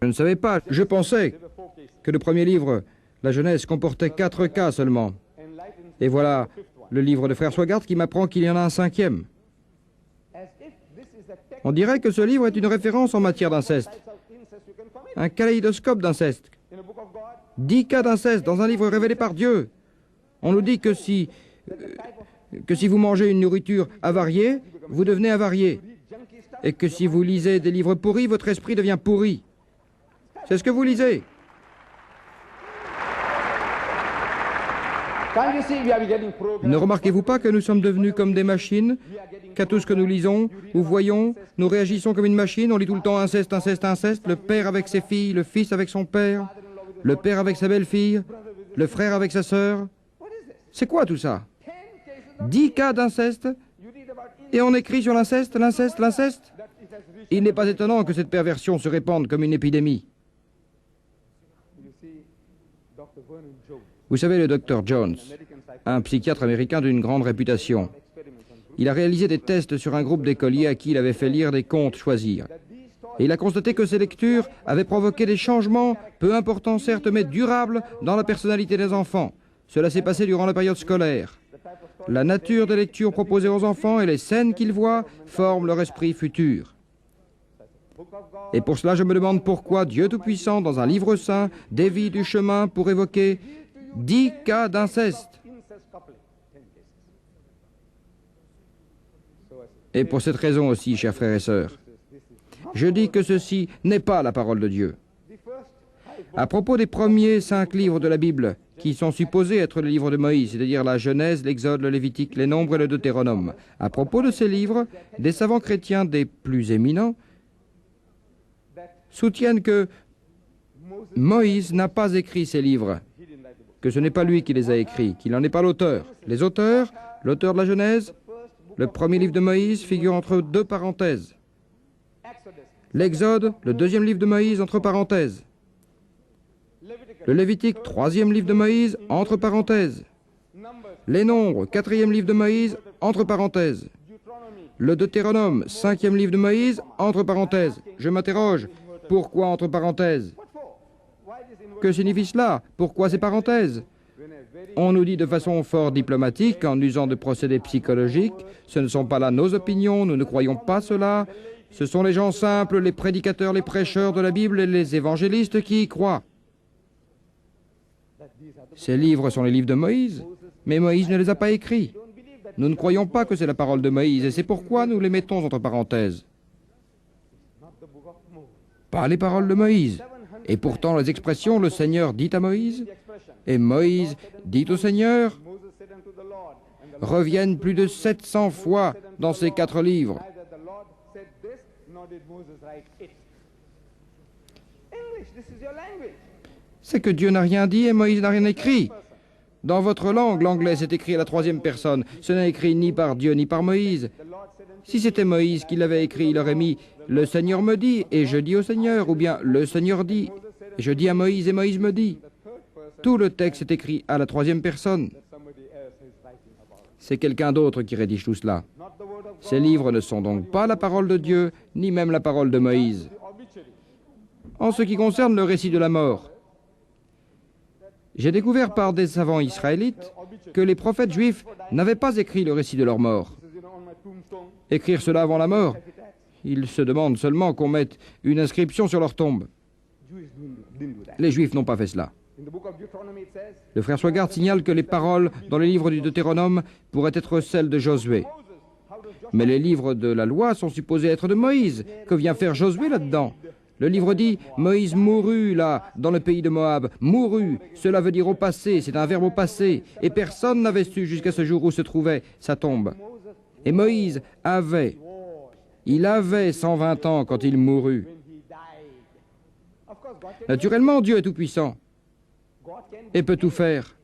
Je ne savais pas. Je pensais que le premier livre, la Genèse, comportait 4 cas seulement. Et voilà le livre de Frère Swagart qui m'apprend qu'il y en a un 5e. On dirait que ce livre est une référence en matière d'inceste. Un kaléidoscope d'inceste. 10 cas d'inceste dans un livre révélé par Dieu. On nous dit que si vous mangez une nourriture avariée, vous devenez avarié. Et que si vous lisez des livres pourris, votre esprit devient pourri. C'est ce que vous lisez. Ne remarquez-vous pas que nous sommes devenus comme des machines, qu'à tout ce que nous lisons ou voyons, nous réagissons comme une machine, on lit tout le temps inceste, inceste, inceste, le père avec ses filles, le fils avec son père, le père avec sa belle-fille, le frère avec sa sœur. C'est quoi tout ça? 10 cas d'inceste, et on écrit sur l'inceste, l'inceste, l'inceste. Il n'est pas étonnant que cette perversion se répande comme une épidémie. Vous savez, le docteur Jones, un psychiatre américain d'une grande réputation, il a réalisé des tests sur un groupe d'écoliers à qui il avait fait lire des contes choisir. Et il a constaté que ces lectures avaient provoqué des changements, peu importants certes, mais durables, dans la personnalité des enfants. Cela s'est passé durant la période scolaire. La nature des lectures proposées aux enfants et les scènes qu'ils voient forment leur esprit futur. Et pour cela, je me demande pourquoi Dieu Tout-Puissant, dans un livre saint, dévie du chemin pour évoquer 10 cas d'inceste. Et pour cette raison aussi, chers frères et sœurs, je dis que ceci n'est pas la parole de Dieu. À propos des premiers 5 livres de la Bible, qui sont supposés être les livres de Moïse, c'est-à-dire la Genèse, l'Exode, le Lévitique, les Nombres et le Deutéronome, à propos de ces livres, des savants chrétiens des plus éminents soutiennent que Moïse n'a pas écrit ces livres, que ce n'est pas lui qui les a écrits, qu'il n'en est pas l'auteur. Les auteurs, l'auteur de la Genèse, le premier livre de Moïse figure entre 2 parenthèses. L'Exode, le 2e livre de Moïse, entre parenthèses. Le Lévitique, 3e livre de Moïse, entre parenthèses. Les Nombres, 4e livre de Moïse, entre parenthèses. Le Deutéronome, 5e livre de Moïse, entre parenthèses. Je m'interroge, pourquoi entre parenthèses? Que signifie cela? Pourquoi ces parenthèses? On nous dit de façon fort diplomatique, en usant de procédés psychologiques, ce ne sont pas là nos opinions, nous ne croyons pas cela. Ce sont les gens simples, les prédicateurs, les prêcheurs de la Bible et les évangélistes qui y croient. Ces livres sont les livres de Moïse, mais Moïse ne les a pas écrits. Nous ne croyons pas que c'est la parole de Moïse, et c'est pourquoi nous les mettons entre parenthèses. Pas les paroles de Moïse. Et pourtant, les expressions « le Seigneur dit à Moïse » et « Moïse dit au Seigneur » reviennent plus de 700 fois dans ces 4 livres. C'est que Dieu n'a rien dit et Moïse n'a rien écrit. Dans votre langue, l'anglais, c'est écrit à la 3e personne. Ce n'est écrit ni par Dieu ni par Moïse. Si c'était Moïse qui l'avait écrit, il aurait mis « Le Seigneur me dit et je dis au Seigneur » ou bien « Le Seigneur dit et je dis à Moïse et Moïse me dit ». Tout le texte est écrit à la 3e personne. C'est quelqu'un d'autre qui rédige tout cela. Ces livres ne sont donc pas la parole de Dieu, ni même la parole de Moïse. En ce qui concerne le récit de la mort, j'ai découvert par des savants israélites que les prophètes juifs n'avaient pas écrit le récit de leur mort. Écrire cela avant la mort, ils se demandent seulement qu'on mette une inscription sur leur tombe. Les Juifs n'ont pas fait cela. Le frère Swagart signale que les paroles dans les livres du Deutéronome pourraient être celles de Josué. Mais les livres de la loi sont supposés être de Moïse. Que vient faire Josué là-dedans? Le livre dit « Moïse mourut là, dans le pays de Moab. Mourut, cela veut dire au passé, c'est un verbe au passé. Et personne n'avait su jusqu'à ce jour où se trouvait sa tombe. Et Moïse il avait 120 ans quand il mourut. Naturellement, Dieu est tout-puissant et peut tout faire.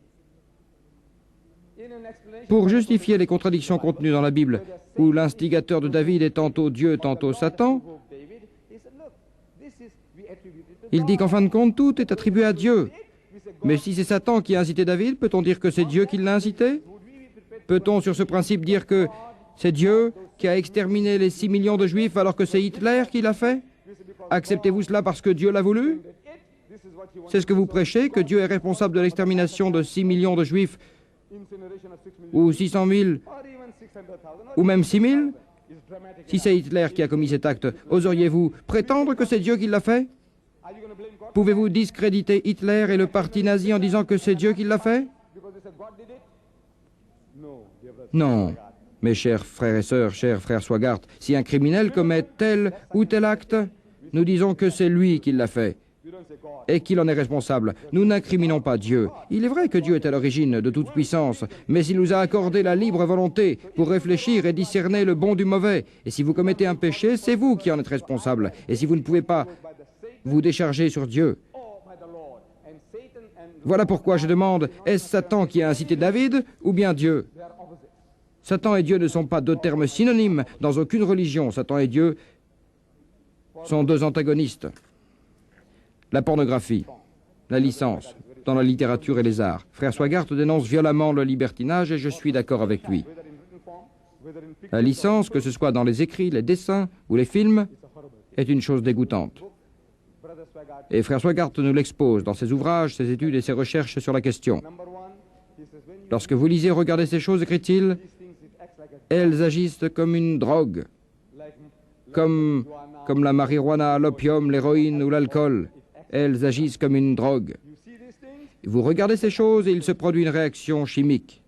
Pour justifier les contradictions contenues dans la Bible, où l'instigateur de David est tantôt Dieu, tantôt Satan, il dit qu'en fin de compte, tout est attribué à Dieu. Mais si c'est Satan qui a incité David, peut-on dire que c'est Dieu qui l'a incité? Peut-on sur ce principe dire que c'est Dieu qui a exterminé les 6 millions de Juifs alors que c'est Hitler qui l'a fait? Acceptez-vous cela parce que Dieu l'a voulu? C'est ce que vous prêchez, que Dieu est responsable de l'extermination de 6 millions de Juifs, ou 600 000, ou même 6 000? Si c'est Hitler qui a commis cet acte, oseriez-vous prétendre que c'est Dieu qui l'a fait? Pouvez-vous discréditer Hitler et le parti nazi en disant que c'est Dieu qui l'a fait? Non. Mes chers frères et sœurs, chers frères Swagart, si un criminel commet tel ou tel acte, nous disons que c'est lui qui l'a fait et qu'il en est responsable. Nous n'incriminons pas Dieu. Il est vrai que Dieu est à l'origine de toute puissance, mais il nous a accordé la libre volonté pour réfléchir et discerner le bon du mauvais. Et si vous commettez un péché, c'est vous qui en êtes responsable. Et si vous ne pouvez pas vous décharger sur Dieu, voilà pourquoi je demande, est-ce Satan qui a incité David ou bien Dieu? Satan et Dieu ne sont pas deux termes synonymes dans aucune religion. Satan et Dieu sont deux antagonistes. La pornographie, la licence, dans la littérature et les arts. Frère Swagart dénonce violemment le libertinage et je suis d'accord avec lui. La licence, que ce soit dans les écrits, les dessins ou les films, est une chose dégoûtante. Et Frère Swagart nous l'expose dans ses ouvrages, ses études et ses recherches sur la question. Lorsque vous lisez, regardez ces choses, écrit-il, elles agissent comme une drogue, comme la marijuana, l'opium, l'héroïne ou l'alcool. Elles agissent comme une drogue. Vous regardez ces choses et il se produit une réaction chimique,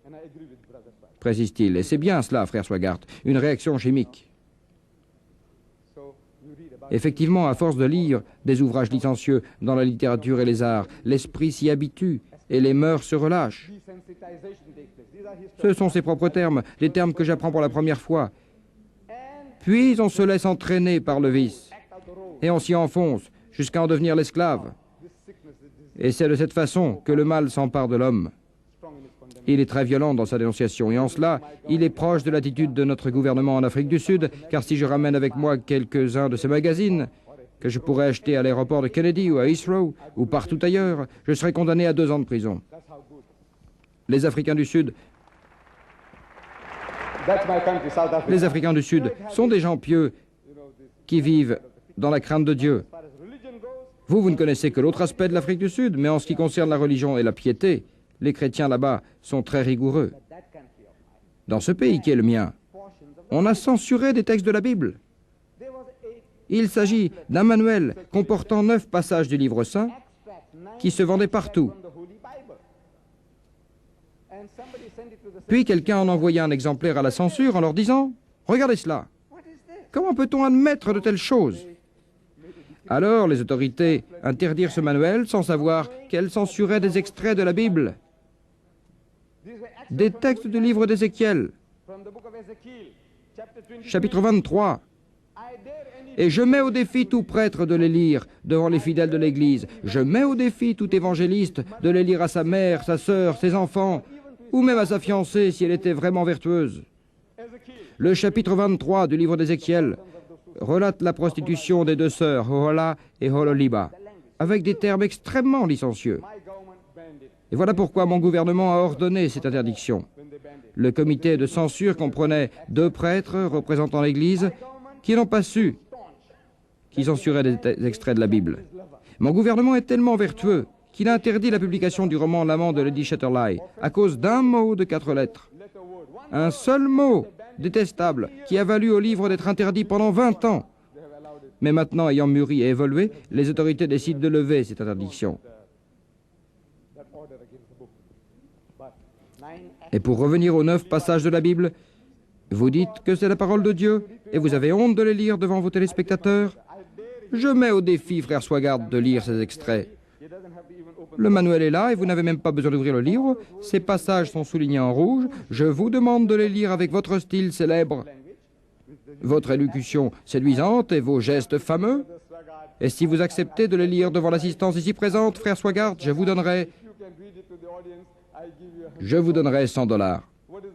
précise-t-il. Et c'est bien cela, frère Swagart, une réaction chimique. Effectivement, à force de lire des ouvrages licencieux dans la littérature et les arts, l'esprit s'y habitue et les mœurs se relâchent. Ce sont ses propres termes, les termes que j'apprends pour la première fois. Puis on se laisse entraîner par le vice et on s'y enfonce jusqu'à en devenir l'esclave. Et c'est de cette façon que le mal s'empare de l'homme. Il est très violent dans sa dénonciation et en cela, il est proche de l'attitude de notre gouvernement en Afrique du Sud, car si je ramène avec moi quelques-uns de ces magazines que je pourrais acheter à l'aéroport de Kennedy ou à Heathrow ou partout ailleurs, je serai condamné à 2 ans de prison. Les Africains du Sud sont des gens pieux qui vivent dans la crainte de Dieu. Vous ne connaissez que l'autre aspect de l'Afrique du Sud, mais en ce qui concerne la religion et la piété, les chrétiens là-bas sont très rigoureux. Dans ce pays qui est le mien, on a censuré des textes de la Bible. Il s'agit d'un manuel comportant 9 passages du livre saint qui se vendait partout. Puis quelqu'un en envoyait un exemplaire à la censure en leur disant « Regardez cela, comment peut-on admettre de telles choses ?» Alors les autorités interdirent ce manuel sans savoir qu'elles censuraient des extraits de la Bible, des textes du livre d'Ézéchiel, chapitre 23. Et je mets au défi tout prêtre de les lire devant les fidèles de l'Église. Je mets au défi tout évangéliste de les lire à sa mère, sa sœur, ses enfants, ou même à sa fiancée si elle était vraiment vertueuse. Le chapitre 23 du livre d'Ézéchiel relate la prostitution des 2 sœurs, Ohola et Hololiba, avec des termes extrêmement licencieux. Et voilà pourquoi mon gouvernement a ordonné cette interdiction. Le comité de censure comprenait 2 prêtres représentant l'Église qui n'ont pas su qui censuraient des extraits de la Bible. Mon gouvernement est tellement vertueux qu'il a interdit la publication du roman L'amant de Lady Chatterley à cause d'un mot de 4 lettres. Un seul mot détestable qui a valu au livre d'être interdit pendant 20 ans. Mais maintenant, ayant mûri et évolué, les autorités décident de lever cette interdiction. Et pour revenir aux 9 passages de la Bible, vous dites que c'est la parole de Dieu et vous avez honte de les lire devant vos téléspectateurs. Je mets au défi, frère Swagart, de lire ces extraits. Le manuel est là et vous n'avez même pas besoin d'ouvrir le livre. Ces passages sont soulignés en rouge. Je vous demande de les lire avec votre style célèbre, votre élocution séduisante et vos gestes fameux. Et si vous acceptez de les lire devant l'assistance ici présente, frère Swagart, je vous donnerai $100.